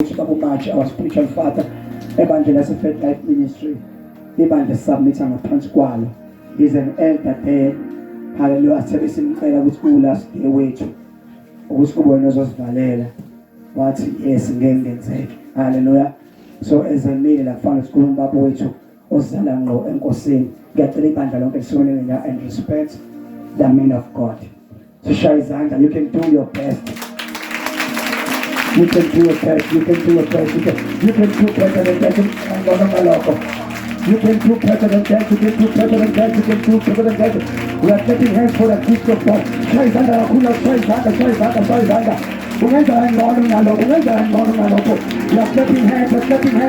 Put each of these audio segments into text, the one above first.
much our spiritual father evangelist Faith Life Ministry ibandla submit ngaphansi kwalo. He's an elder there. Hallelujah. Sibe simcela ukuthi ku last day wethu ukuthi kubone uzosivalela wathi yes ngeke ngenzeke. Hallelujah. So as a mile la fana sikhuluma babo wethu ozala ngqo enkosini ngiyacela ibandla lonke lisonele and respect the man of God. So Shayzanda, you can do your best. You can do your best. You can do your best. You can do better than that. You can do better than that. You can do better than that. You can do better than that. We are getting hands for the gift of God. Shayzanda, Shayzanda. We are clapping hands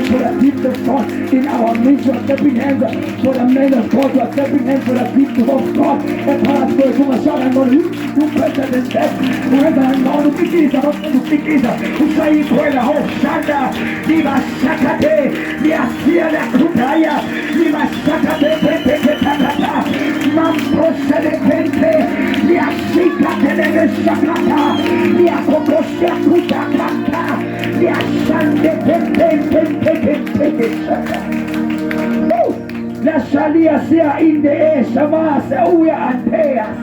for the gift of God in our midst. We are clapping hands for the men of God. We are clapping hands for the gift of God. And God's going to shout and going to do better than that. Whoever and God who is about to speak is who say it well, the whole Shanda, Liva Shakate, Liasia, the Krutaya, Liva Shakate, Mamprosa de Pente, Liasika, the Shakata, Liakoko. La Shalia sea in the air, Shamasa, we are and pay us.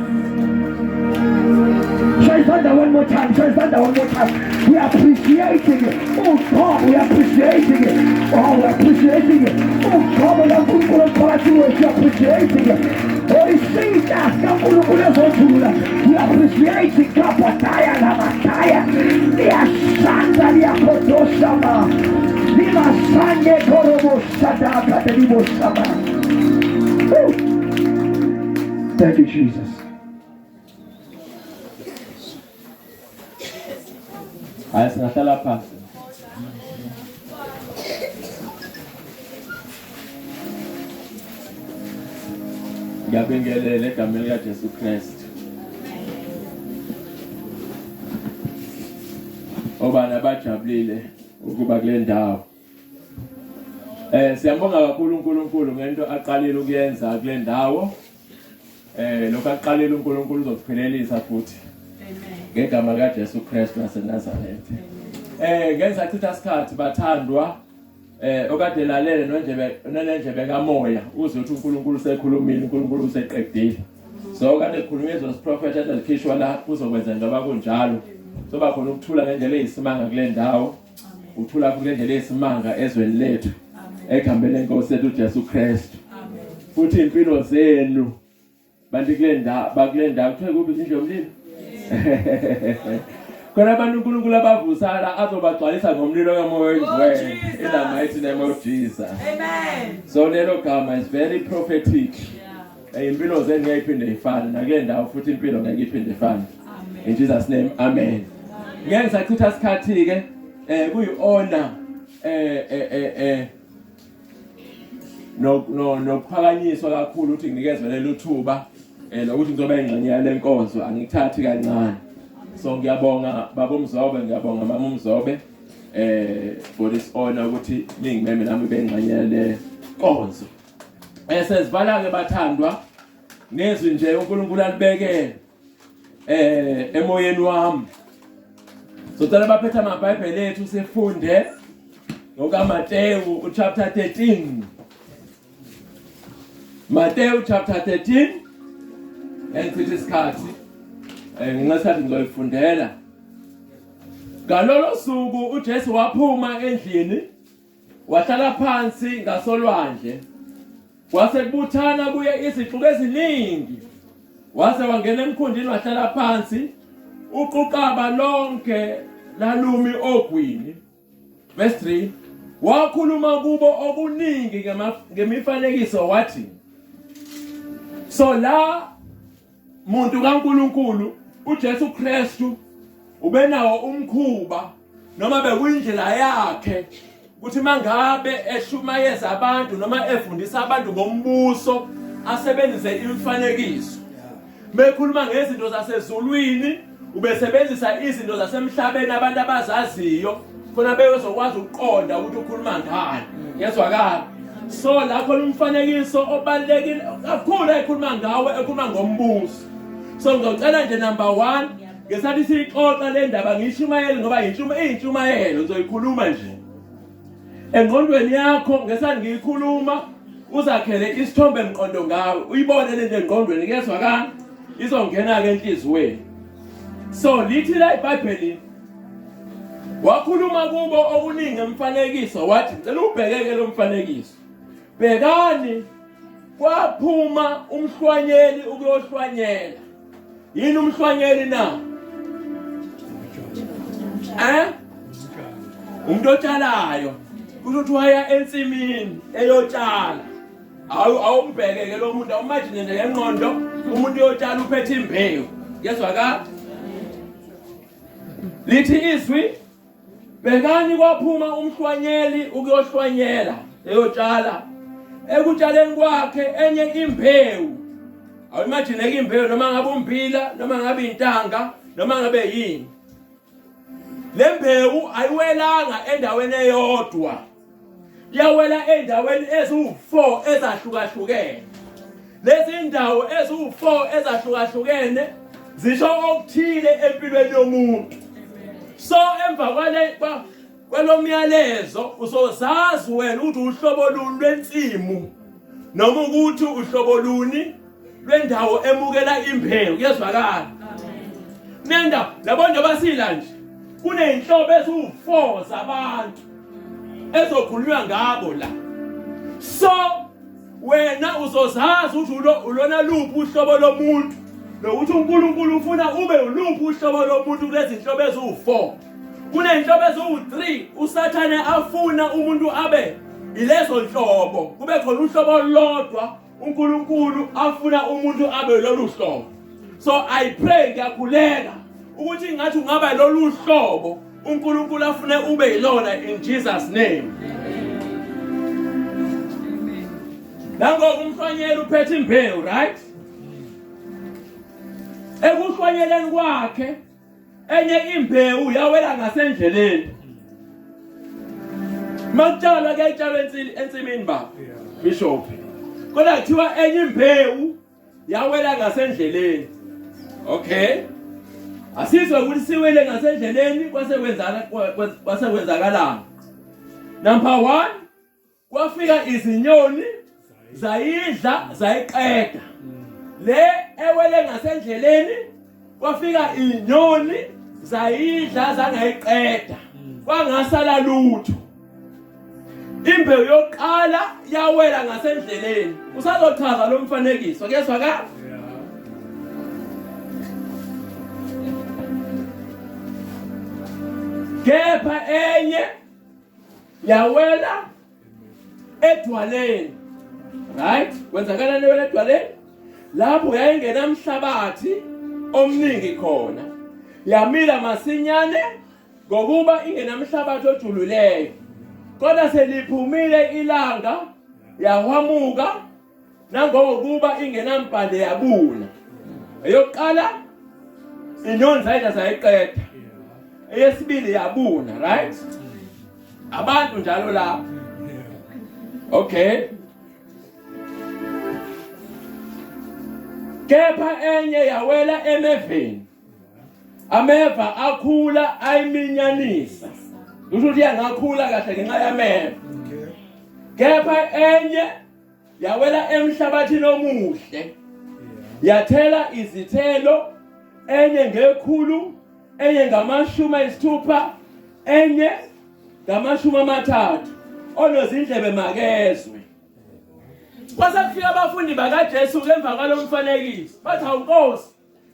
Shayzanda one more time, Shayzanda one more time. We are appreciating it. Oh God, we are appreciating it. Oh, we are appreciating it. Oh God, we are appreciating it. Oh, see that, we are appreciating Kapataya, Lamataya, Liasanda, Liakotoshama, Limasande, Korobo, Shada, Katalibo, Shama. Thank you, Jesus. Asingahlala phansi. Ngiyabingelela egameni likaJesu Kristu. Obana bajabulile ukuba kule ndawo. Siyambonga kakhulu uNkulunkulu ngento aqalile ukuyenza kule ndawo. Lokho aqalile uNkulunkulu uzokuphelelisa futhi. Ngegama likaJesu Kristu waseNazaretha. Ngenza chitha isikhathi bathandwa okade lalele nonjebe kamoya uze uthi uNkulunkulu usekhulumile uNkulunkulu useqedile. So kade ekhulunyezwa isiprofeti ezikhishwa la uzokwenza njengoba kunjalo. Soba khona ukuthula ngendlela eyisimanga kule ndawo. Uthula kule ndlela eyisimanga ezweni lethu. Egambeni lenkosi yethu uJesu Kristu. Futhi impilo zenu bantu kule ndawo kuthiwe kuphi Umhlwanyeli. Kona abantu uNkulunkulu abavusala azobagcwalisa ngomlilo kamoya oyingcwele in the mighty name of Jesus. Amen. So lelo gama is very prophetic. Impilo zenu ngeke iphinde ifane nakule ndawo futhi impilo ngeke iphinde ifane. In Jesus name, amen. Ngeke ngisachitha isikhathi ke kuyi-honor nokuphakanyiswa kakhulu ukuthi nginikezwe lelo thuba lokuthi ngizoba ingxenye yale nkonzo angithathi kancane. So ngiyabonga baba uMzobe, ngiyabonga mama uMzobe for this honor ukuthi ningimeme nami bengxenye yale nkonzo. Sesivala ke bathandwa nezwi nje uNkulunkulu alibekele emoyeni wami. Socela baphethe amabhayibheli ethu sifunde ngokaMathew chapter 13. Mathew chapter 13. Engichitha isikhathi ngingasathi ngizoyifundela. Ngalolo suku uJesu waphuma endlini wahlala phansi ngasolwandle. Wase kubuthana kuye izixuku eziningi. Wase wangena emkhundini wahlala phansi. Uquqaba lonke lalumi ogwini. Verse 3. Wakhuluma kubo okuningi ngemifanekiso wathi. So la muntu kaNkulunkulu uJesu Kristu ubenawo umkhuba noma bekuyindlela yakhe ukuthi mangabe eshumayeza abantu noma efundisa abantu ngombuso asebenzise imifanekiso. Bekhuluma ngezinto zasezulwini ubesebenzisa izinto zasemhlabeni abantu abazaziyo khona bezokwazi ukuqonda ukuthi ukhuluma ngani. Yezwakala. So la khona umfanekiso obalekile kakhulu ekhuluma ngawo ekhuluma ngombuso. So ngicela nje number 1 ngesathi sixoxa le ndaba ngishumayeli ngoba intshumayelo uzoyikhuluma nje engqondweni yakho ngesathi ngiyikhuluma uzakhele isithombe emqondo ngawe uyibone le nto engqondweni kezwakala izongena ke enhlizweni so lithi la iBhayibheli wakhuluma kubo okuningi emfanekiso wathi ngicela ubhekeke lo mfanekiso bhekani kwaphuma umhlwanyeli ukuyohlwanyela yini umhlwanyeli na umuntu otshalayo ukuthi waya ensimini eyotshala awumbhekeke lo muntu awumagine nje ngengqondo umuntu uyotshala uphethe imbewu yezwakala lithi izwi bhekani kwaphuma umhlwanyeli ukuyohlwanyela eyotshala ekutshaleni kwakhe enye imbewu awumagine ke imbewu noma ngabe ummbila noma ngabe intanga noma ngabe yini le mbewu ayiwelanga endaweni eyodwa yawela endaweni eziwu4 ezahlukahlukene lezi indawo eziwu4 ezahlukahlukene zisho okuthile empilweni yomuntu so emva kwalomyalezo uzozazi wena ukuthi uhlobo luni lwensimu noma ukuthi uhlobo luni lwendawo emukela imbewu yezwakala nenda labonto basila nje kuneyinhlobo eziwu4 zabantu ezokhulunywa ngabo la so wena uzozazi ukuthi ulona luphi uhlobo lomuntu nokuthi uNkulunkulu ufuna ube uluphi uhlobo lomuntu kulezi inhlobo eziwu4 kuneyinhlobo eziwu3 usathane afuna umuntu abe ilezo nhlobo kube khona uhlobo olodwa uNkulunkulu afuna umuntu abe lolu hlobo so I pray ngiyakhuleka ukuthi ngathi ungaba lolu hlobo uNkulunkulu afune ube yilona in Jesus name nango umhlwanyeli uphethe imbewu right ekuhlwanyeleni kwakhe enye imbewu yawela ngasendleleni makutshalwa ke itshalwe ensimini baba bishop kodwa kuthiwa enye imbewu yawela ngasendleleni okay asizwe ukuthi siwele ngasendleleni kwasekwenzakalana number 1 kwafika izinyoni zayidla zayiqeda le ewele ngasendleleni kwafika inyoni zayidla zangayiqeda kwangasala lutho imbewu yokuqala yawela ngasendleleni usazochaza lo mfanekiso kezwakala kepha enye yawela edwaleni right kwenzakala newela edwaleni lapho yayingena umhlabathi omningi khona yamila masinyane ngokuba ingena umhlabathi ojululeyo kodwa seliphumile ilanga yahwamuka nangokuba ingena impande yabuna eyokuqala inyoni zayidla zayiqeda eyesibili yabuna right abantu njalo lapho okay kepha enye yawela emeveni ameva akhula ayiminyanisa ukuthi yangakhula kahle ngenxa yameva kepha enye yawela emhlabathini omuhle yathela izithelo enye ngekhulu enye ngama60 enye ngama30 onozindlebe makezwe kwasakufika abafundi bakaJesu emva kwalo mfanekiso bathi awunkosi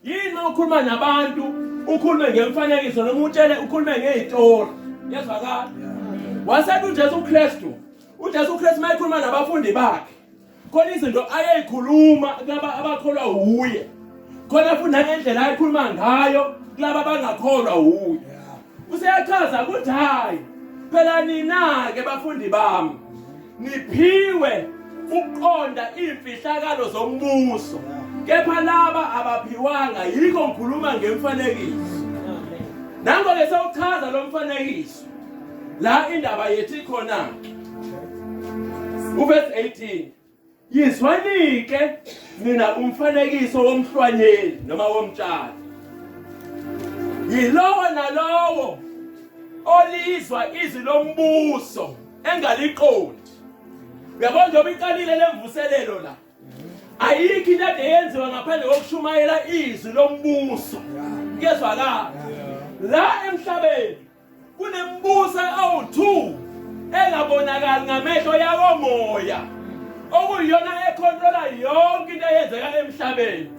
yini ukhuluma nabantu ukhulume ngemfanekiso noma utshele ukhulume ngezitori yezwakala wasethi uJesu Kristu mayikhuluma nabafundi bakhe khona izinto ayeyikhuluma kulaba abakholwa uye khona futhi nangendlela ayikhuluma ngayo kulaba abangakholwa uye useyachaza ukuthi hayi phela nina ke bafundi bami niphiwe ukuqonda imfihlakalo zombuso kepha laba abaphiwanga yikho ngikhuluma ngemfanekiso nango ke sewuchaza lo mfanekiso la indaba yethu ikhona uverse 18 yizwanike nina umfanekiso womhlwanyeli noma womtshali yilowo nalowo olizwa izwi lombuso engaliqondi. Uyabona njengoba iqalile lemvuselelo la. Ayikho into ade yenziwa ngaphandle kokushumayela izwi lombuso. Kuyezwakala. La emhlabeni kunembuso awu2 engabonakali ngamehlo yawo moya. Okuyiyona econtrola yonke into eyenzeka emhlabeni.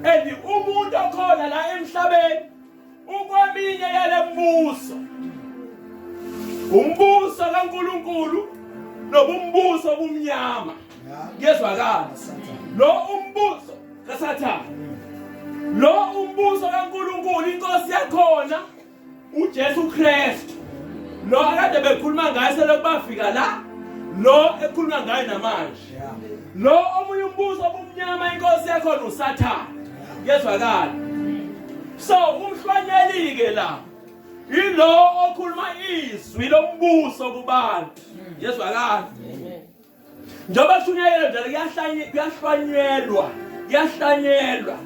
And umuntu okhona la emhlabeni ukweminye yalembuso. Umbuso kaNkulunkulu nobumbuso obumnyama. Kuyezwakala. Lo umbuso kaSathane. Lo umbuso kaNkulunkulu inkosi yakhona uJesu Kristu. Lo akade bekhuluma ngaye selokubafika la. Lo ekhuluma ngaye namanje. Lo omunye umbuso obumnyama inkosi yakhona uSathane. Kuyezwakala. So umhlwanyeli ke la yilo okhuluma izwi lombuso kubantu. Kuyezwakala. Njoba kushunyayelwa njalo kuyahlanyelwa.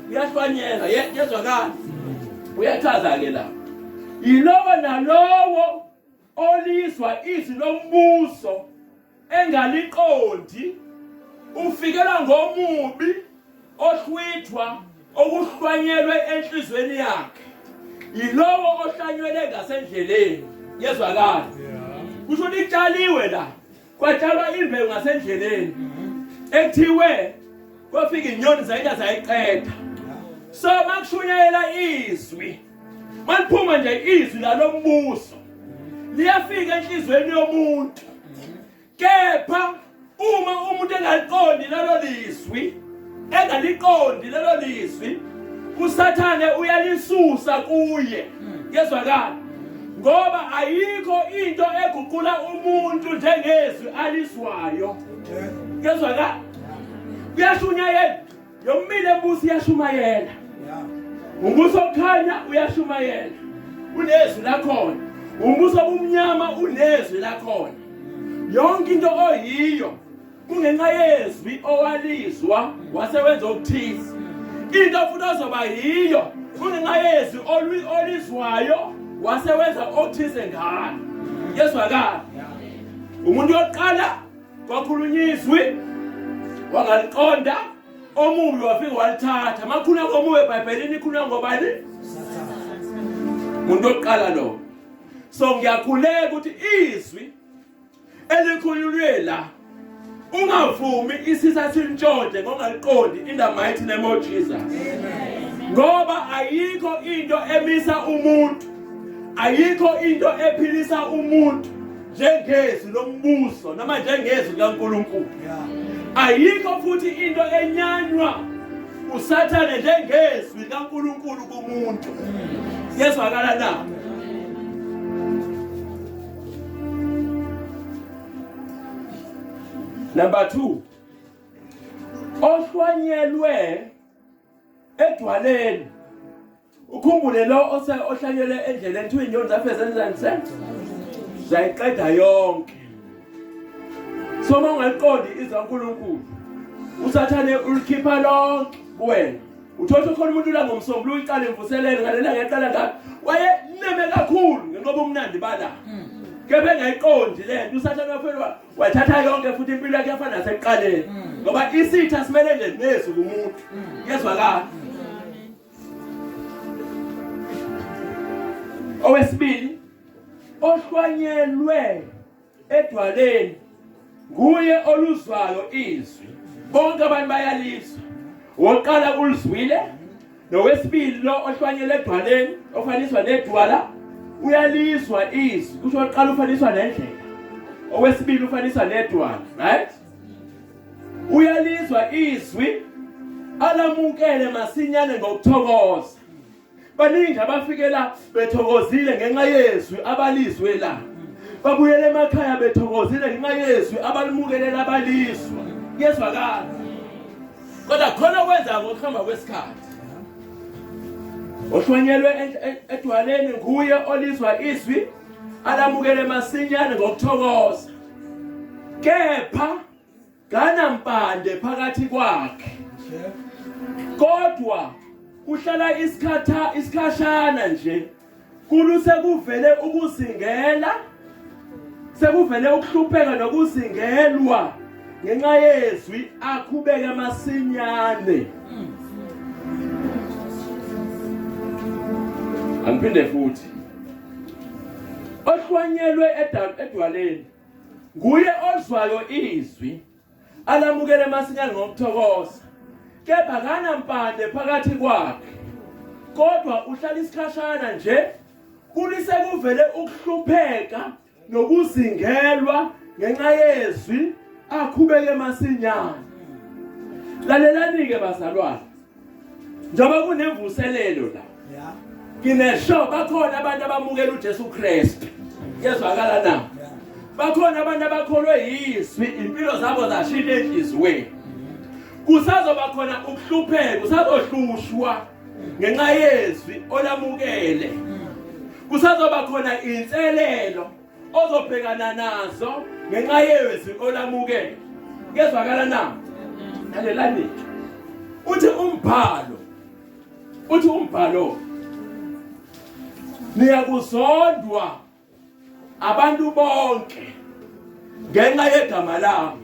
Kuyezwakala. Uyachaza ke la. Yilowo nalowo olizwa izwi lombuso engaliqondi ufikela ngomubi ohlwithwa okuhlwanyelwe enhlizweni yakhe. Yilowo ohlanyelwe ngasendleleni. Kuyezwakala. Kusho litshaliwe la. Kwatshalwa imbewu ngasendleleni. Ekuthiwe kwafika inyoni zayida zayiqeda. So makushunyayela izwi. Maliphuma nje izwi lalombuso. Liyafika enhlizweni yomuntu. Kepha uma umuntu engaliqondi lelo lizwi, uSathane uyalisusa kuye. Kuyezwakala. Ngoba ayikho into eguqula umuntu njengezwi alizwayo. Kuyezwakala. Kuyashunyayela. Yomile embuso iyashumayela. Umbuso okhanya uyashumayela. Unezwi lakhona. Umbuso obumnyama unezwi lakhona. Yonke into oyiyo kungenxa yezwi owalizwa wasewenza okuthize. Into futhi ozoba yiyo kungenxa yezwi olizwayo wasewenza okuthize ngayo. Yezwakala. Umuntu oqala kwakhulunywa izwi wangaliqonda omubi wafika walithatha. Makhulunywa ngomubi eBhayibhelini ikhulunywa ngobani? Umuntu oqala lo. So ngiyakhuleka ukuthi izwi elikhulunywe la ungavumi isisa sintshontshe ngongaliqondi in the mighty name of Jesus. Amen. Ngoba ayikho into emisa umuntu, ayikho into ephilisa umuntu njengezwi lombuso noma njengezwi kaNkulunkulu. Ayikho futhi into enyanywa uSathane njengezwi kaNkulunkulu kumuntu. Yezwakala na? Number 2. Ohlwanyelwe edwaleni. Ukhumbule lo ohlanyelwe endleleni kuthiwa inyoni zafezenzani zayiqeda yonke. So mawungaliqondi izwi kaNkulunkulu, uSathane ulikhipha lonke kuwena. Uthola khona umuntu la ngomsombuluko uyiqala imvuselelo ngalela ngiyaqala ngathi wayeneme kakhulu ngenqobo umnandi bala. Kepha engayiqondi lento uSathane wafela wathatha yonke futhi impilo yakhe yafana nasekuqaleni. Ngoba isitha simele nje nezwi kumuntu. Kuyezwakala. Owesibili, ohlwanyelwe edwaleni nguye oluzwayo izwi. Bonke abantu bayalizwa. Woqala ulizwile, nowesibili lo ohlwanyelwe edwaleni ofaniswa nedwala uyalizwa izwi. Kusho oqala ufaniswa nendlela. Owesibili ufaniswa nedwala, right? Uyalizwa izwi alamukele masinyane ngokuthokoza. Baningi abafikela bethokozile ngenxa yezwi abalizwe la. Babuyele emakhaya bethokozile ngenxa yezwi abalimukele labalizwa. Kuyezwakala. Kodwa khona kwenza ngokuhamba kwesikhathi. Ohlwanyelwe edwaleni nguye olizwa izwi alamukele masinyane ngokuthokoza. Kepha kanampande phakathi kwakhe. Kodwa uhlala isikhashana nje kuluse kuvele ukuzingela sekuvele ukuhlupheka nokuzingelwa ngenxa yezwi akhubeke masinyane. Angiphinde futhi ohlwanyelwe edwaleni nguye ozwayo izwi alamukele masinyane ngokuthokoza kepha kana mpande phakathi kwakhe kodwa uhlala isikhashana nje kulise kuvele ukuhlupheka nokuzingelwa ngenxa yezwi akhubeke masinyane. Lalelani ke bazalwane, njengoba kunemvuselelo la nginesho bakhona abantu abamukela uJesu Kristu, yezwakala na bakhona abantu abakholwe yizwi impilo zabo zashintsha enhlizweni. Kusazoba khona ukuhlupheka, kusazohlushwa ngenxa yezwi olamukele. Kusazoba khona inselelo ozobhekana nazo ngenxa yezwi olamukele. Yezwakala na lalelani uthi umbhalo niyakuzondwa abantu bonke ngenxa yegama lami.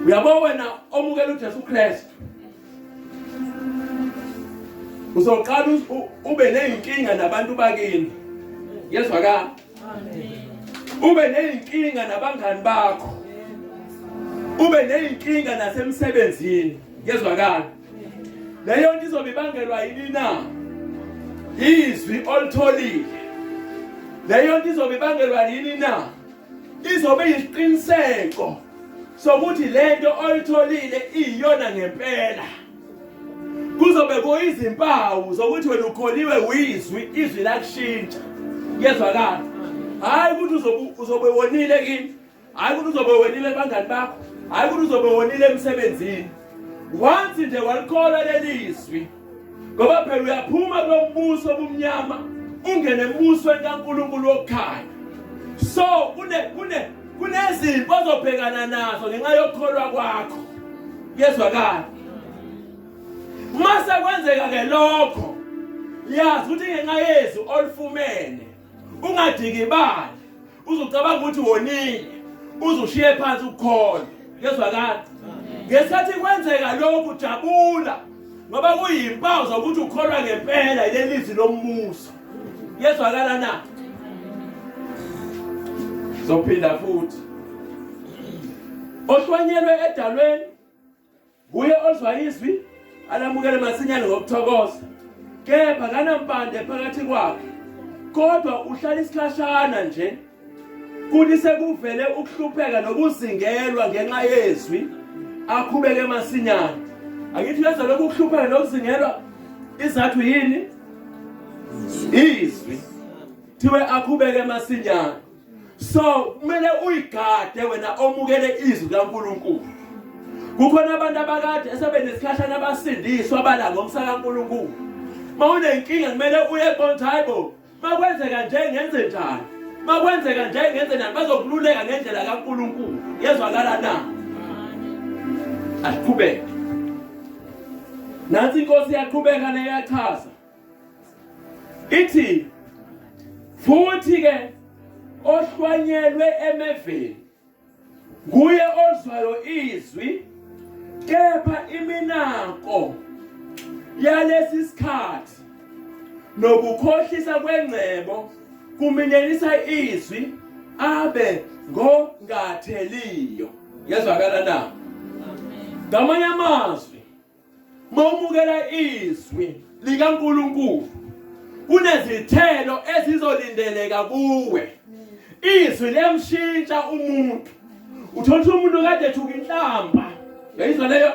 Uyabo wena omukela uJesu Kristu uzoqala ube nenkinga nabantu bakini. Yezwakala ube nenkinga nabangani bakho, ube nenkinga nasemsebenzini. Yezwakala leyo nto izobe ibangelwa yini na? Izwi olitholile. Leyo nto izobe ibangelwa yini na? Izobe yisiqiniseko sokuthi lento oyitholile iyona ngempela. Kuzobe kuyizimpawu zokuthi wena ukholiwe uyizwi, izwi lakushintsha. Yezwakala hayi ukuthi uzobe wonile kini, hayi ukuthi uzobe wonile ebangani bakho, hayi ukuthi uzobe wonile emsebenzini. Once nje walikhola leli izwi, ngoba phela uyaphuma kulombuso obumnyama ungene embusweni kaNkulunkulu okhaya. So kunezimpo ozobhekana nazo ngenxa yokukholwa kwakho. Yezwakala mase kwenzeka ke lokho, yazi ukuthi ngenxa yezwi olifumene ungadikibali, uzucabanga ukuthi wonile, uzushiye phansi ukukholwa. Yezwakala ngesikhathi kwenzeka lokhu jabula, ngoba kuyimpawu zokuthi ukholwa ngempela ileli izwi lombuso. Yezwakala na zophinda futhi ohlwanyelwe edalweni nguye ozwa izwi alamukele masinyane ngokuthokoza kepha kanampande phakathi kwakhe kodwa uhlala isikhashana nje kuthi sekuvele ukuhlupheka nokuzingelwa ngenxa yezwi akhubeke masinyane. Akithi yenza lokhu ukuhlupheka nokuzingelwa izathu yini? Izwi thiwe akhubeke masinyane. So kumele uyigade wena omukele izwi kaNkulunkulu. Kukhona abantu abakade esebenesikhashana abasindiswa abala ngomsa kaNkulunkulu. Mawunenkinga kumele uye eBonthaybo, makwenzeka nje ngenze njani, makwenzeka nje ngenze njani, bazokululeka ngendlela kaNkulunkulu. Yezwakala na asiqhubeke. Nansi inkosi yaqhubeka neyachaza ithi futhi ke ohlwanyelwe emeveni nguye ozwayo izwi kepha iminako yalesi sikhathi nokukhohlisa kwengcebo kuminyenisa izwi abe ngongatheliyo. Yezwakala na ngamanye amazwi mawumukela izwi likaNkulunkulu kunezithelo ezizolindeleka kuwe. Izwi liyamshintsha umuntu. Uthola umuntu kade ethuka inhlamba, yayizwa leyo?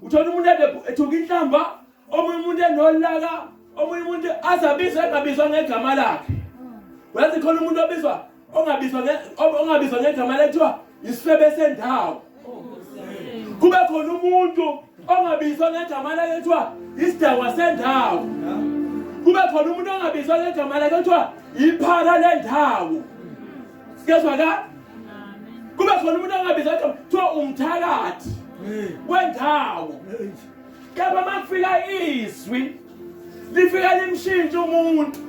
Uthola umuntu kade ethuka inhlamba, omunye umuntu enolaka, omunye umuntu azabizwa engabizwa ngegama lakhe. Wathi khona umuntu ongabizwa ngegama lakhe kuthiwa isifebe sendawo. Kube khona umuntu ongabizwa ngegama lakhe kuthiwa isidakwa sendawo. Kube khona umuntu ongabizwa ngegama lakhe kuthiwa iphara lendawo. Siyazwakala? Kube khona umuntu ongabizwa kuthiwa umthakathi wendawo. Kepha makufika izwi lifika limshintsha umuntu.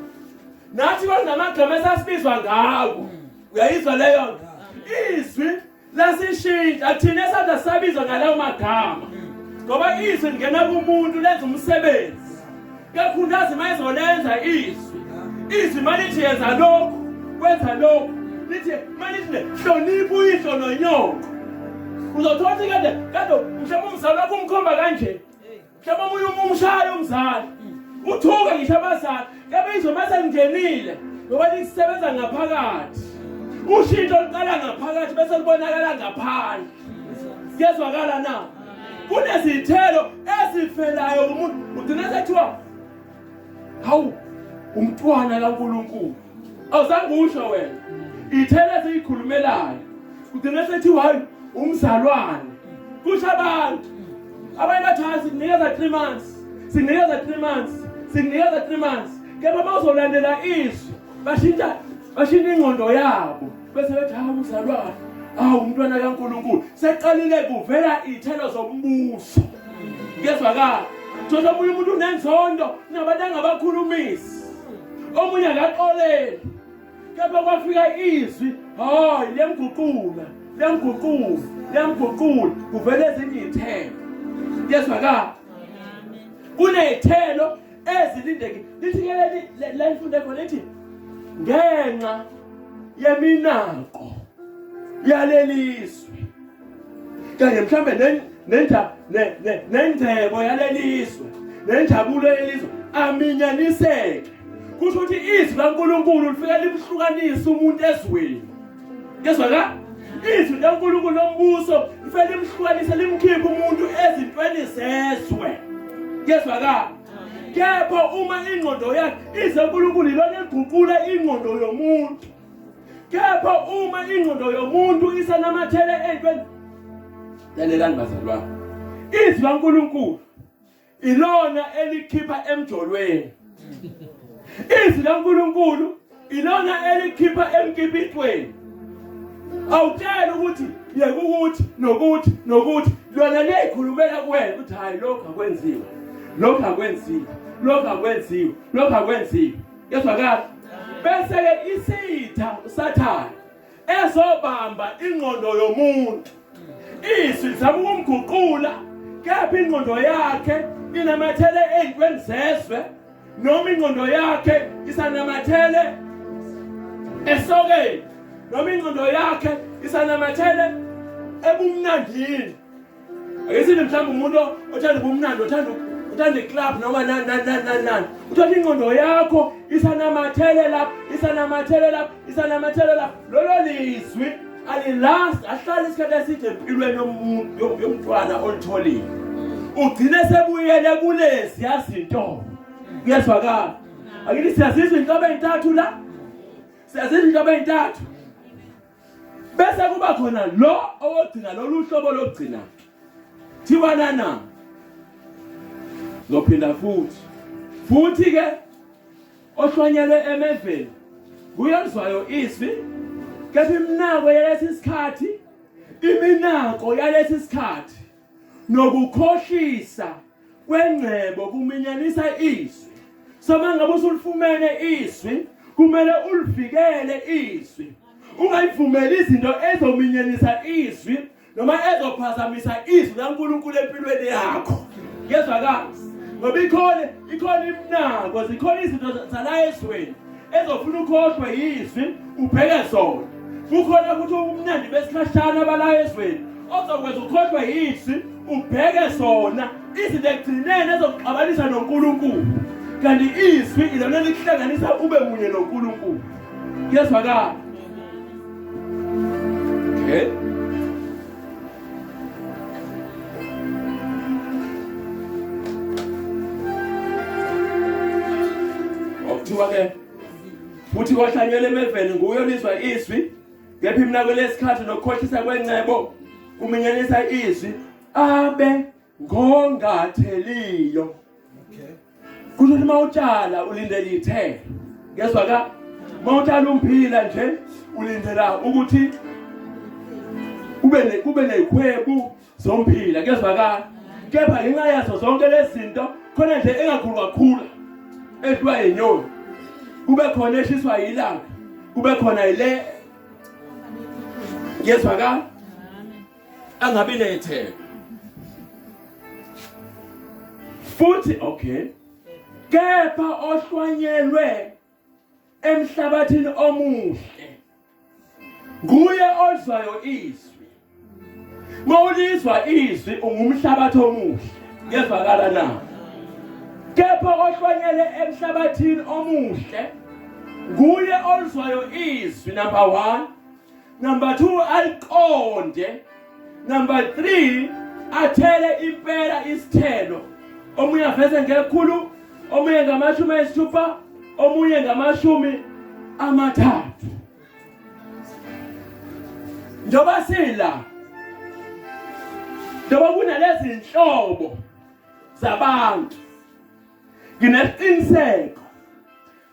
Nathi kwanamagama esasibizwa ngawo. Uyayizwa leyo? Izwi lasishintsha thina esada sabizwa ngalawo magama. Ngoba izwi lingena kumuntu lenza umsebenzi. Kakhundazi mayizolenza izwi. Izwi malithi yenza lokho, kwenza lokho. Lithi malithi hlonipha uyihlo nonyoko. Uzothola kade mhlawumbe umzali wakho umkhomba kanje. Mhlawumbe umshaya umzali. Uthuka ngisho abazali. Kebe izwi mase lingenile ngoba lisebenza ngaphakathi. Ushintsho liqala ngaphakathi bese libonakala ngaphandle. Kuyezwakala na? Kunezithelo ezifelayo umuntu ugcina sethiwa hawu umntwana kaNkulunkulu. Awuzange usho wena. Ithelo ezikhulumelayo. Ugcina sethiwa hayi umzalwane. Kusho abantu. Abanye bathi sinikeza 3 months. Sinikeza 3 months. Sinikeza 3 months. Kepha bazolandela izwi. Bashintsha ingqondo yabo. Bese bethi hawu umzalwane. Umntwana kaNkulunkulu. Seqalile kuvela ithelo zombuso. Ngezwakala. Thola omunye umuntu unenzondo nabantu angabakhulumisi. Omunye akaxolele. Kepha kwafika izwi, hayi liyamguqula. Kuvela ezinye ithelo. Ngezwakala. Kunezithelo ezilindeki. Lithi ke la ifunde khona lithi ngenxa yeminako yaleliswe kanye mhlambe nendlebo yaleliswe nenjabulo yelizwe aminyaniseke. Kusho ukuthi izwi kaNkulunkulu lifika limhlukanisa umuntu ezweni. Ngezwakala? Izwi kaNkulunkulu lombuso lifika limhlukanisa limkhipha umuntu ezintweni zezwe. Ngezwakala? Kepha uma ingqondo yakhe izwi kaNkulunkulu ilona eliguqula ingqondo yomuntu. Kepha uma ingqondo yomuntu isanamathele ey'ntweni. Lalelani bazalwane. Izwi kaNkulunkulu ilona elikhipha emjolweni. Izwi kaNkulunkulu ilona elikhipha emkibitweni. Awutshela ukuthi yekuthi nokuthi lona liyikhulumela kuwena ukuthi hayi lokho akwenziwa. Lokho akwenziwa. Yezwakala? Bese ke isitha usathane ezobamba ingqondo yomuntu. Izwi lizama ukumguqula kepha ingqondo yakhe inamathele ey'ntweni zezwe noma ingqondo yakhe isanamathele esokeni noma ingqondo yakhe isanamathele ebumnandini. Akesithi mhlawumbe umuntu othanda ubumnandi uthanda iclub noma nani. Uthola ingqondo yakho isanamathele lapha. Lolo lizwi alilast ahlala isikhathi eside empilweni yomntwana olitholile. Ugcine sebuyele kulezi yazinto. Ngiyezwakala. Akithi siyazizwa inhlobo ezintathu la. Bese kuba khona lo owogcina lolu hlobo lokugcina. Thiwa nana. Ngophinda futhi ke ohlwanyelwe emeveni kuyozwayo izwi kepha iminako yalesi sikhathi nokukhohlisa kwengcebo kuminyanisa izwi. So mangabe usulifumene izwi kumele ulivikele izwi. Ungayivumeli izinto ezominyanisa izwi noma ezophazamisa izwi kaNkulunkulu empilweni yakho. Ngezwakala? Ngoba ikhona iminako, zikhona izinto zala ezweni ezofuna ukhohlwe izwi ubheke zona. Kukhona futhi ubumnandi besikhashana bala ezweni ozokwenza ukhohlwe izwi ubheke zona. Izinto ekugcineni ezokuxabanisa noNkulunkulu. Kanti izwi ilona elikuhlanganisa ube munye noNkulunkulu. Ngezwakala? Okay. Ke futhi kwahlanyelwe emeveni nguye olizwa izwi kepha iminako lesikhathi nokukhohlisa kwengcebo kuminyanisa izwi abe ngongatheliyo. Okay. Kusho ukuthi mawutshala ulindela ithelo. Ngezwakala? Mawutshala umphila nje ulindela ukuthi kube nezikhwebu zomphila. Ngezwakala? kepha ngenxa yazo zonke lezi zinto khona nje engakhulu kakhulu edwa inyoni kube khona eshiswa yilanga kube khona ile yezwakala angabi netheko futhi okay kepha ohlwanyelwe emhlabathini omuhle nguye ozwayo izwi mawulizwa izwi ungumhlabathi omuhle yezwakala na kepha ohlwanyele emhlabathini omuhle nguye ozwayo izwi number 1 number 2 aliqonde number 3 athele impela isithelo omunye aveze ngekhulu omunye ngamashumi ayisithupha omunye ngamashumi amathathu njoba sila njoba kunalezi inhlobo zabantu nginesiqiniseko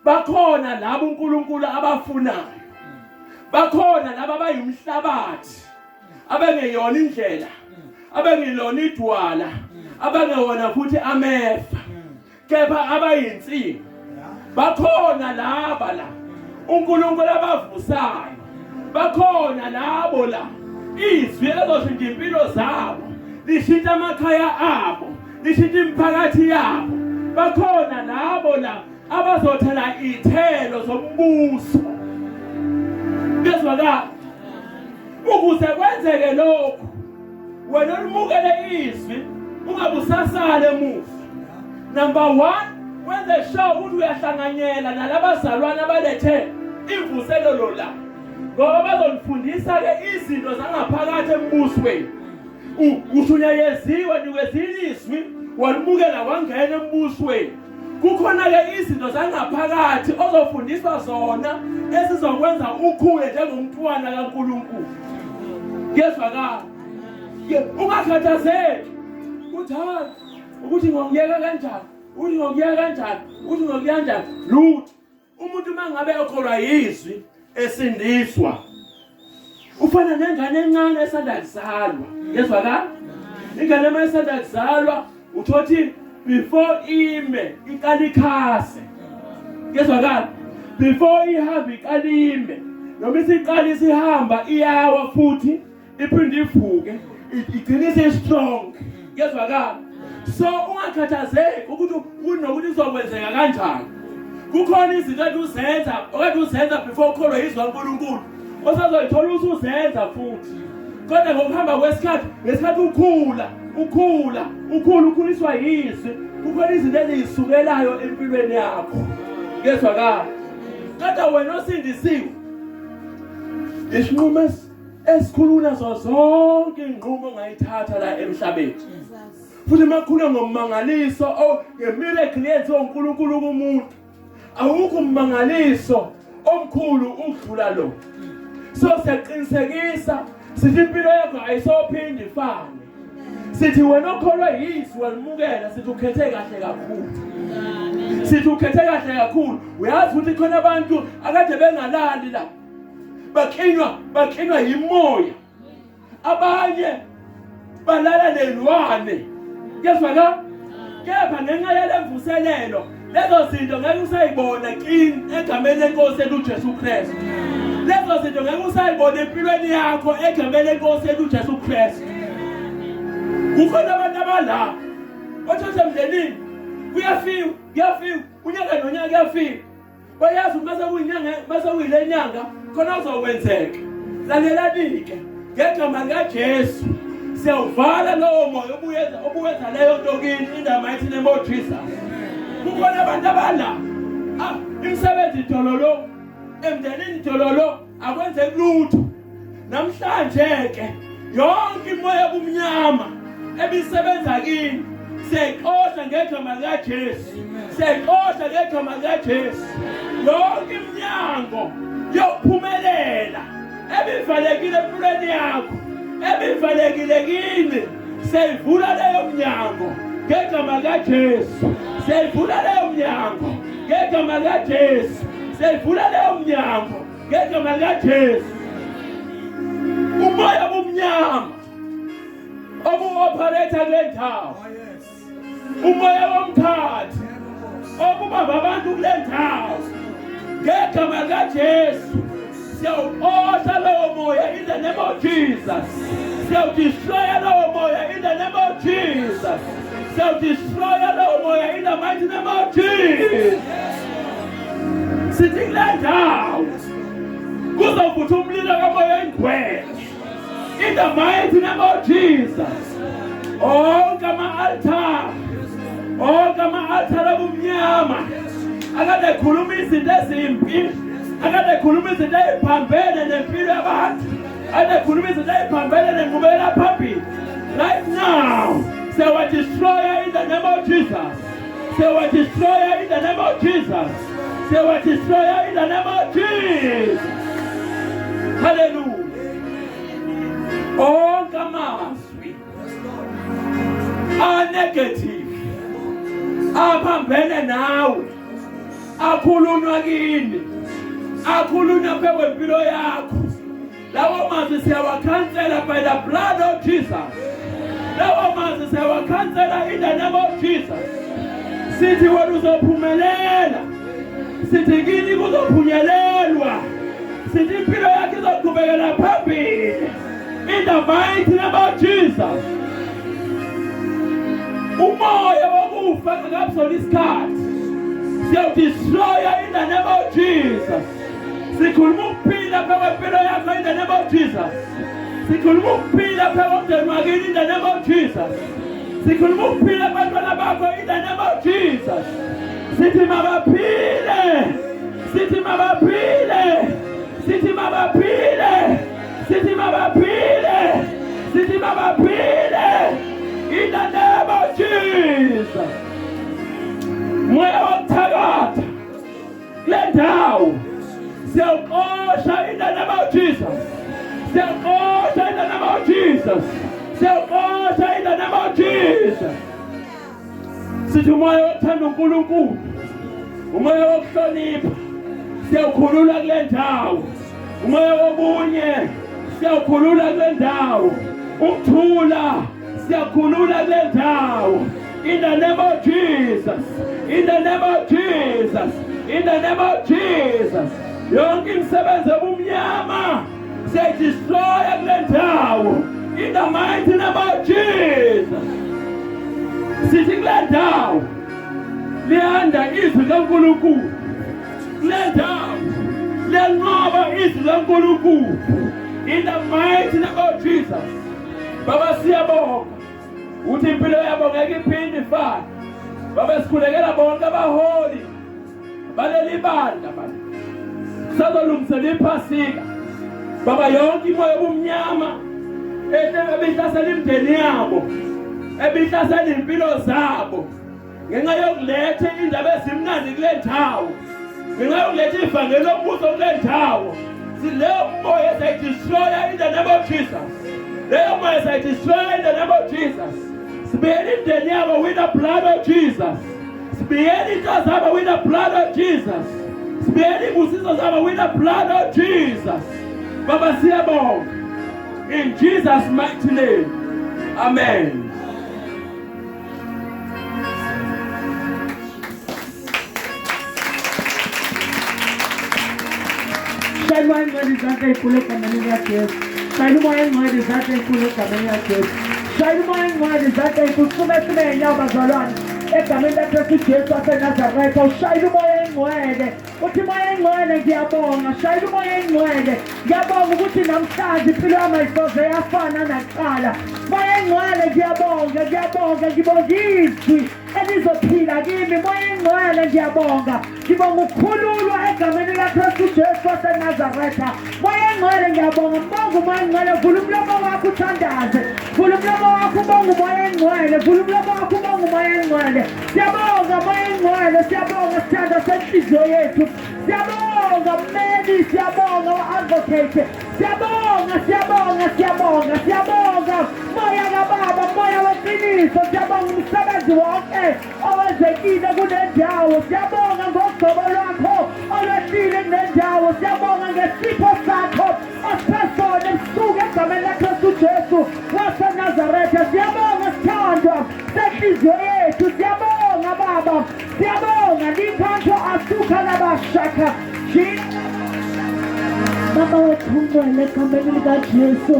bakhona labo uNkulunkulu abafunayo bakhona laba abayumhlabathi abengeyona indlela abengilona idwala abangewona futhi amefa kepha abayinsimu bakhona laba la uNkulunkulu abavusayo bakhona labo la izwi elizoshintsha impilo zabo lishintsha amakhaya abo lishintsha imiphakathi yabo bakhona labo la abazothela ithelo zombuso bezwakala ukuze kwenzeke lokho wena olumukele izwi ungabusasale emuva number 1 wenze sure ukuthi uyahlanganyela nalabazalwana abalethe imvuselelo la ngoba bazolifundisa ke izinto zangaphakathi embusweni usunyayeziwe nikwezilizwi walumukela wangena embusweni kukhona ke izinto zangaphakathi ozofundiswa zona esizokwenza ukhule njengomntwana kaNkulunkulu ngezwakala ungakhathazeki uthi hayi ukuthi ngokuyeka kanjani uthi ngokuyeka kanjani uthi ngokuyeka kanjani lutho umuntu mangabe ekholwa yizwi esindiswa ufana nengane encane esanda kuzalwa ngezwakala ingane esanda kuzalwa uthothi before ime iqala ikhase ngezwakala before ihambe iqalime noma isiqala isihamba iyawa futhi iphinde ivuke igcine strong ngezwakala so ungakhathazeki ukuthi kunokuthi izokwenzeka kanjani kukhona izinto ekade uzenza before ukholwa izwi kaNkulunkulu osazoyithola usuzenza futhi kodwa ngokuhamba kwesikhathi ngesikhathi ukhuliswa yizwi kukhona izinto eziyisukelayo empilweni yakho ngezwakala kodwa wena osindisiwe isinqumo esikhulula zonke inqumo ongayithatha la emhlabeni futhi makhulu ngomangaliso ngemiracle yenziwa uNkulunkulu kumuntu awukho umangaliso omkhulu ukudlula lo so siyaqinisekisa sithi impilo yakho ayisophindi ifane sithi wena okholwa yizwi walimukela sithi ukhethe kahle kakhulu sithi ukhethe kahle kakhulu uyazi ukuthi khona abantu akade bengalali la bakhinywa yimoya abanye balala lelwane ngezwakala kepha ngenxa yalemvuselelo lezo zinto ngeke usayibona egameni lenkosi yethu uJesu Kristu lezo zinto ngeke usayibona empilweni yakho egameni lenkosi yethu uJesu Kristu kukhona abantu abala othatha emndenini kuyafika unyaka nonyaka kuyafika bayazi mase kuyile nyanga khona uzokwenzeka lalelani-ke ngegama likaJesu siyawuvala lowo moya obuyenza leyo nto kini in the mighty name of Jesus kukhona abantu abala imisebenzi idololo emndenini idololo akwenzeki lutho namhlanje-ke yonke imoya yobumnyama ebisebenza kini siyayixosha ngegama likaJesu siyayixosha ngegama likaJesu yonke iminyango yokuphumelela ebivalekile empilweni yakho ebivalekile kini siyayivula leyo mnyango ngegama likaJesu siyayivula leyo mnyango ngegama likaJesu siyayivula leyo mnyango ngegama likaJesu umoya obumnyama operator kule ndawo umoya womkhathi okubamba abantu kule ndawo ngegama likaJesu siyawuqotha lowo moya in the name of Jesus. Siyawudestroya lowo moya in the name of Jesus. Siyawudestroya lowo moya in the mighty name of Jesus. Sithi kule ndawo kuzovutha umlilo kamoya ingcwele in the mighty name of Jesus. Onke ama-altar abumnyama akade ekhuluma izinto ezimbi, akade ekhuluma izinto eziphambene nempilo yabantu, akade ekhuluma izinto eziphambene nenqubekela phambili. Right now, siyawadestroya in the name of Jesus. Siyawadestroya in the name of Jesus. Siyawadestroya in the name of Jesus. Hallelujah. Onke amazwi negative aphambene nawe akhulunywa kini, akhulunywa kwempilo yakho, lawo mazwi siyawakhansela by the blood of Jesus. Lawo mazwi siyawakhansela in the name of Jesus. Sithi wena uzophumelela, sithi kini kuzophunyelelwa, sithi impilo yakho izoqhubekela phambili in the mighty name of Jesus. Umoya wokufa ngakubzola isikhathi siyawudestroya in the name of Jesus. Sikhuluma ukuphila kwempilo yakho in the name of Jesus. Sikhuluma ukuphila kwomndeni wakini in the name of Jesus. Sikhuluma ukuphila kwabantwana bakho in the name of Jesus. Sithi mabaphile, sithi mabaphile, sithi mabaphile, sithi mabaphile, sithi mabaphile in the name of Jesus. Moya wokuthakatha kule ndawo siyawuqosha in the name of Jesus. Siyawuqosha in the name of Jesus. Siyawuqosha in the name of Jesus. Sithi umoya wokuthanda uNkulunkulu, umoya wokuhlonipha siyawukhulula kule ndawo, umoya wobunye siyawukhulula kule ndawo, ukuthula siyakhulula kule ndawo in the name of Jesus. In the name of Jesus. In the name of Jesus. Yonke imisebenzi ebumnyama siyayidestroya kule ndawo in the mighty name of Jesus. Sithi kule ndawo liyanda izwi kaNkulunkulu, kule ndawo liyanqoba izwi kaNkulunkulu in the mighty name of Jesus. Baba siyabonga uthi impilo yabo ngeke iphinde ifane. Baba sikhulekela bonke abaholi baleli bandla baba sizolungisela iphasika. Baba yonke imoya obumnyama ebihlasela imndeni yabo, ebihlasela impilo zabo ngenxa yokuletha indaba ezimnandi kule ndawo, ngenxa yokuletha ivangeli lokubuso kule ndawo. Sileyo moya sayidestroya in the name of Jesus. Leyo moya sayidestroya in the name of Jesus. Sibiyela imndeni yabo with the blood of Jesus. Sibiyela into zabo with the blood of Jesus. Sibiyela ibusiso zabo with the blood of Jesus. Baba siyabonga in Jesus' mighty name. Amen. Shine moya ngcwele izandla ezinkulu egameni likaJesu. Shine moya ngcwele izandla ezinkulu egameni likaJesu. Shine moya ngcwele izandla ezinkulu sibe nyawo bazalwane egameni likaKristu Jesu waseNazaretha. Ushayile umoya engcwele, uthi moya engcwele ngiyabonga. Shayile umoya engcwele, ngiyabonga ukuthi namhlanje impilo yami ayisoze yafana nakuqala. Moya engcwele ngiyabonga, ngiyabonga, ngibonga izwi elizophila kimi. Moya engcwele ngiyabonga, ngibonga ukukhululwa egameni likaKristu Jesu waseNazaretha. Moya engcwele ngiyabonga, ngibonga umoya engcwele. Vula umlomo wakho uthandaze, vula umlomo wakho ubonga umoya engcwele, vula umlomo wakho ubonga umoya engcwele. Siyabonga moya engcwele, siyabonga sithanda senhliziyo yethu, siyabonga mmeli, siyabonga u-advocate, siyabonga, siyabonga, siyabonga, siyabonga moya kaBaba, moya weqiniso, siyabonga umsebenzi wonke owenzekile kule ndawo, siyabonga ngogcobo lwakho olwehlile kule ndawo, siyabonga ngesipho sakho osiphe sona ebusuku egameni likaKristu Jesu waseNazaretha. Siyabonga inhliziyo yethu. Siyabonga Baba, siyabonga likhanto asuka labashaka. Baba wethu ngcwele egameni likaJesu,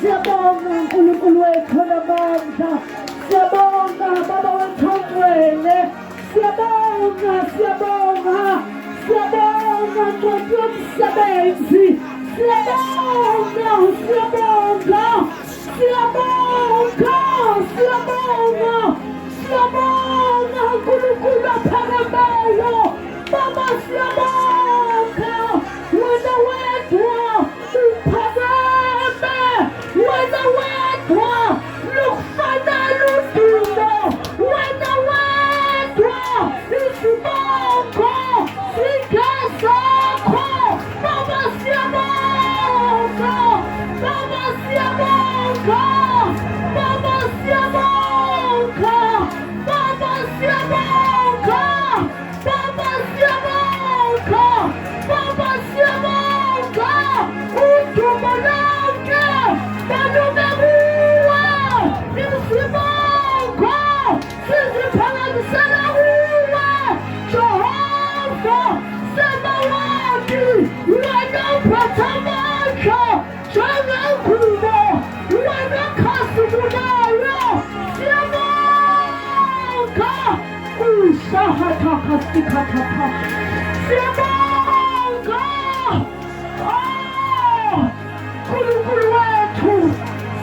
siyabonga uNkulunkulu wethu namandla, siyabonga Baba wethu ngcwele, siyabonga Nkosi yomsebenzi, siyabonga uNkulunkulu aphakameleyo. Baba siyabonga, wena wedwa uphakame, wena wedwa lukufanele udumo, wena wedwa izibongo zingezakho. Baba siyabonga, Baba siyabonga, Baba siyabonga, Baba siyabonga, Baba siyabonga, Baba siyabonga. Udumo lonke balube kuwe, izibongo siziphakamisela kuwe, Jehova Sebawathi, wena uphethe amandla njengengubo, wena okhazimulayo. Siyabonga usahathakasikhathapha, siyabonga uNkulunkulu wethu,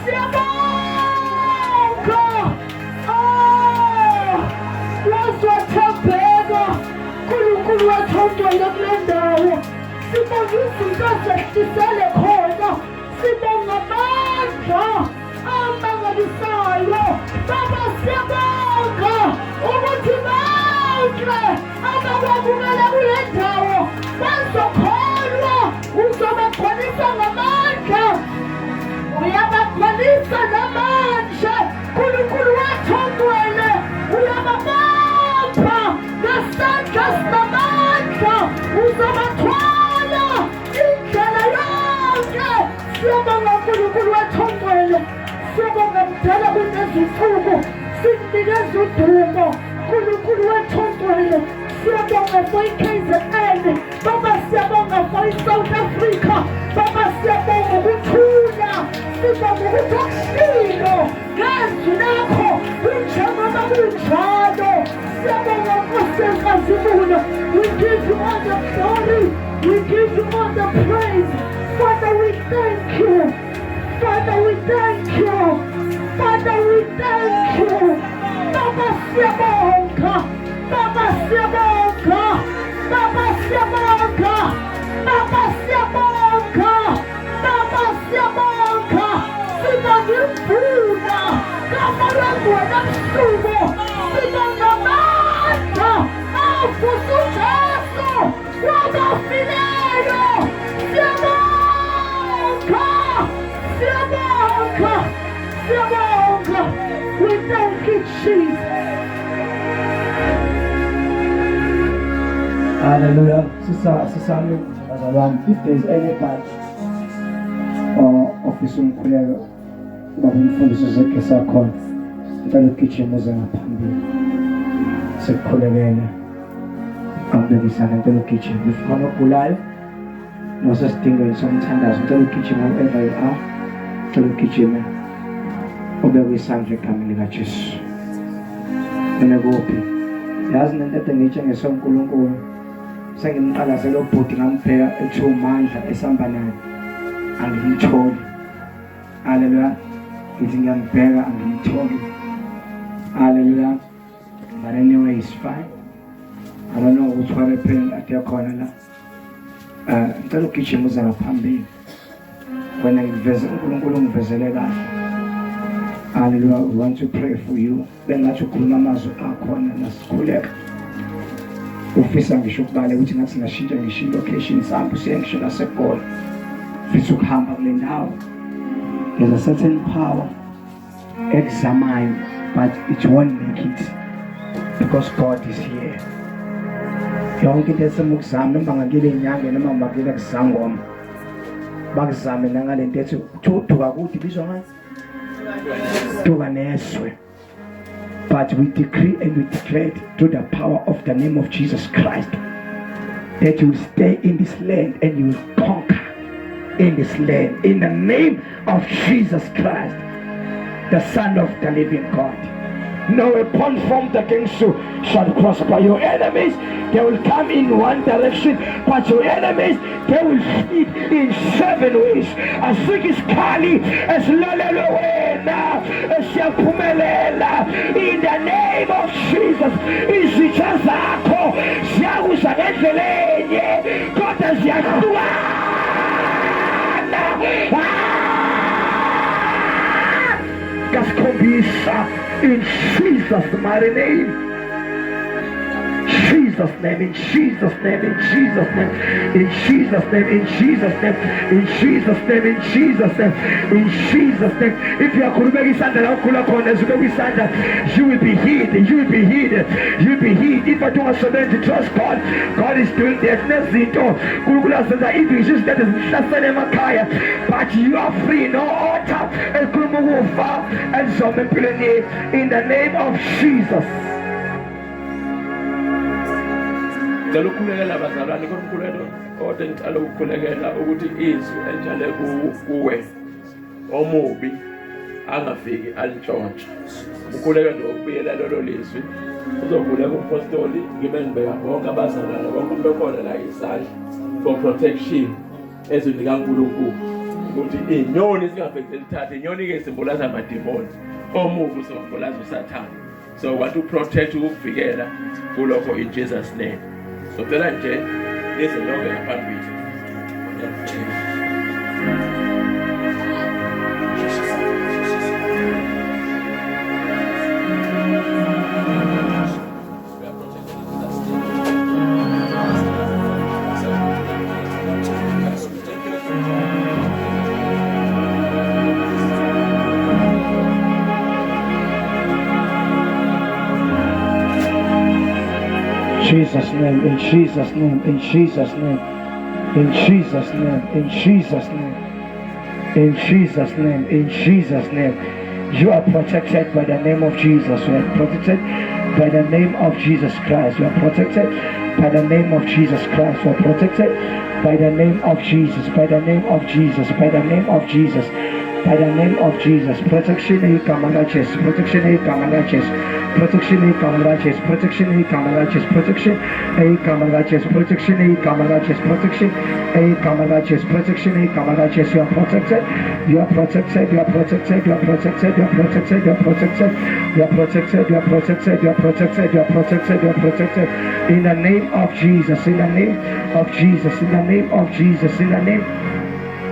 siyabonga wazothembeka uNkulunkulu wethu ongcwele kule ndawo. Sibonga izinto ezehlisele khona, sibonga amandla amangalisayo. Baba siyabonga ukuthi bonke abakwamukela kule ndawo bazokholwa, uzobagcwalisa ngamandla, uyabagcwalisa namandla. uNkulunkulu wethu ongcwele uyababamba ngesandla sinamandla, uzobathwala indlela yonke. Siyabonga uNkulunkulu wethu ongcwele, siyabonga mdala kunezinsuku sikunikeza udumo. uNkulunkulu wethu ongcwele, siyabonga for iKZN, Baba siyabonga for iSouth Africa, Baba siyabonga ukuthula, sibonga ukuthi akushilo ngezwi lakho njengoba kunjalo. Siyabonga Nkosi yenkazimulo, we give you all the glory, we give you all the praise. Father, we thank you, Father, we thank you, Father, we thank you. Baba siyabonga, Baba siyabonga, Baba siyabonga, Baba siyabonga, Baba siyabonga. Sibonga imvula kaMorangweni ebusuku, sibonga amandla avusa uJesu wabafileyo. Siyabonga, siyabonga, siyabonga. We thank you, Jesus. Hallelujah. Sisami bazalwane, if there is anybody ofisa umkhuleko baba umfundisi zekhe sakhona, ngicela ugijime uze ngaphambili sekukhulekele angibekisana, ngicela ugijime. If khona ogulayo nosesidingweni somthandazo, ngicela ugijime wherever you are, ngicela ugijime ubeke isandla egameni likaJesu. Mina kuphi yazi nento ede ngiyitshengise uNkulunkulu, sengimqalazele ubhuti ngambheka ethu mandla esihamba naye angimtholi. Hallelujah. Ngithi ngiyambheka angimtholi. Hallelujah. But anyway, it's fine. I don't know which one happened at your corner. Ngicela ugijime uze ngaphambili wena uNkulunkulu ungivezele kahle. Hallelujah. We want to pray for you. Bengathi ukhuluma amazwi akhona nasikhuleka. Ufisa ngisho ukubale ukuthi ngathi singashintsha ngisho location sambu siye ngisho naseGoli. Ufisa ukuhamba kule ndawo. There's a certain power examayo, but it won't make it because God is here. Yonke into esemukuzama noma ngakile inyanga noma ngakile kusangoma bakuzame nangalento ethi thuduka kuthi bizwa ngani? Thuka neswe. But we decree and we declare it through the power of the name of Jesus Christ that you will stay in this land and you will conquer in this land. In the name of Jesus Christ, the Son of the living God. No weapon formed against you shall prosper. Your enemies, they will come in one direction, but your enemies, they will flee in 7 ways. Asikiskali esilolelo wena esiyaphumelela in the name of Jesus. Izitha zakho ziyakuza ngendlela enye kodwa ziyahlukana. Gaskombisa in Jesus' mighty name. Jesus' name, in Jesus' name, in Jesus' name, in Jesus' name, in Jesus' name, in Jesus' name, in Jesus' name, in Jesus' name. If you are you will be healed, you will be healed, you will be healed. If I don't want to trust God, God is doing that. If it's just that but you are free, no altar, and in the name of Jesus. Ngicela ukukhulekela abazalwane konkulelo kodwa ngicela ukukhulekela ukuthi izwi entshale kuwe omubi angafiki alintshontshe. Ukhuleke nje ukubuyela lelo lizwi uzovula kumpostoli ngibe ngibeka bonke abazalwane bonke umuntu okhona la izandla for protection ezweni kaNkulunkulu ukuthi inyoni singafike lithathe. Inyoni ke simbolaza amademoni omubi simbolaza uSathane. So want to protect ukuvikela kulokho in Jesus name. So tell them, Jay, this is not going to happen. Jesus' name, in Jesus' name, in Jesus' name, in Jesus' name, in Jesus' name, in Jesus' name, in Jesus' name. You are protected by the name of Jesus. You are protected by the name of Jesus Christ. You are protected by the name of Jesus Christ. You are protected by the name of Jesus, by the name of Jesus, by the name of Jesus, by the name of Jesus. Protection in Kamalaches, protection in Kamalaches. Protection in Kamalaches, protection in Kamalaches, protection in Kamalaches, protection in Kamalaches, protection in Kamalaches, protection in Kamalaches. You are protected, you are protected, you are protected, you are protected, you are protected, you are protected, you are protected, you are protected, you are protected, you are protected, you are protected. In the name of Jesus, in the name of Jesus, in the name of Jesus, in the name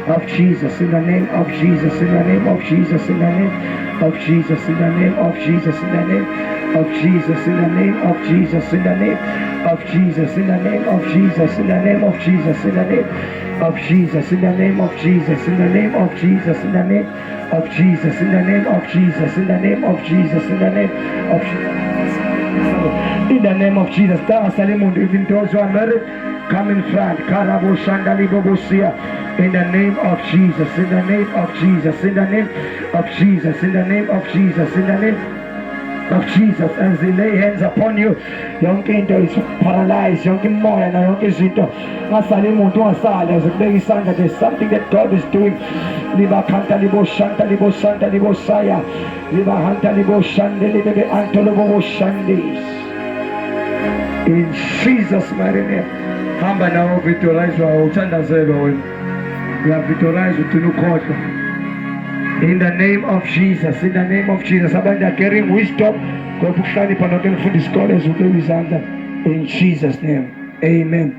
of Jesus, in the name of Jesus, in the name of Jesus, in the name of Jesus, in the name of Jesus, in the name of Jesus, in the name of Jesus, in the name of Jesus, in the name of Jesus, in the name of Jesus, in the name of Jesus, in the name of Jesus, in the name of Jesus, in the name of Jesus, in the name of Jesus, in the name of Jesus, in the name of in the name of Jesus. Even those who are married, come in front. In the name of Jesus, in the name of Jesus, in the name of Jesus, in the name of Jesus, in the name of Jesus, as they lay hands upon you, yonke into is paralyzed, yonke moya na yonke izinto ngasali umuntu ngasali azibeka isandla. There's something that God is doing. Liba kanta libo shanta libo santa libo saya liba hanta libo shande libe antolo libo shande. In Jesus' mighty name. Hamba nawo victorizwa uthandazelo wena. We have victorized with Tongaat. In the name of Jesus, in the name of Jesus. Abantu are carrying wisdom. In Jesus' name, amen.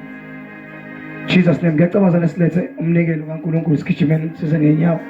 Jesus' name. Ngiyacabanga silethe umnikelo kaNkulunkulu sikhijimeni size ngenyawo.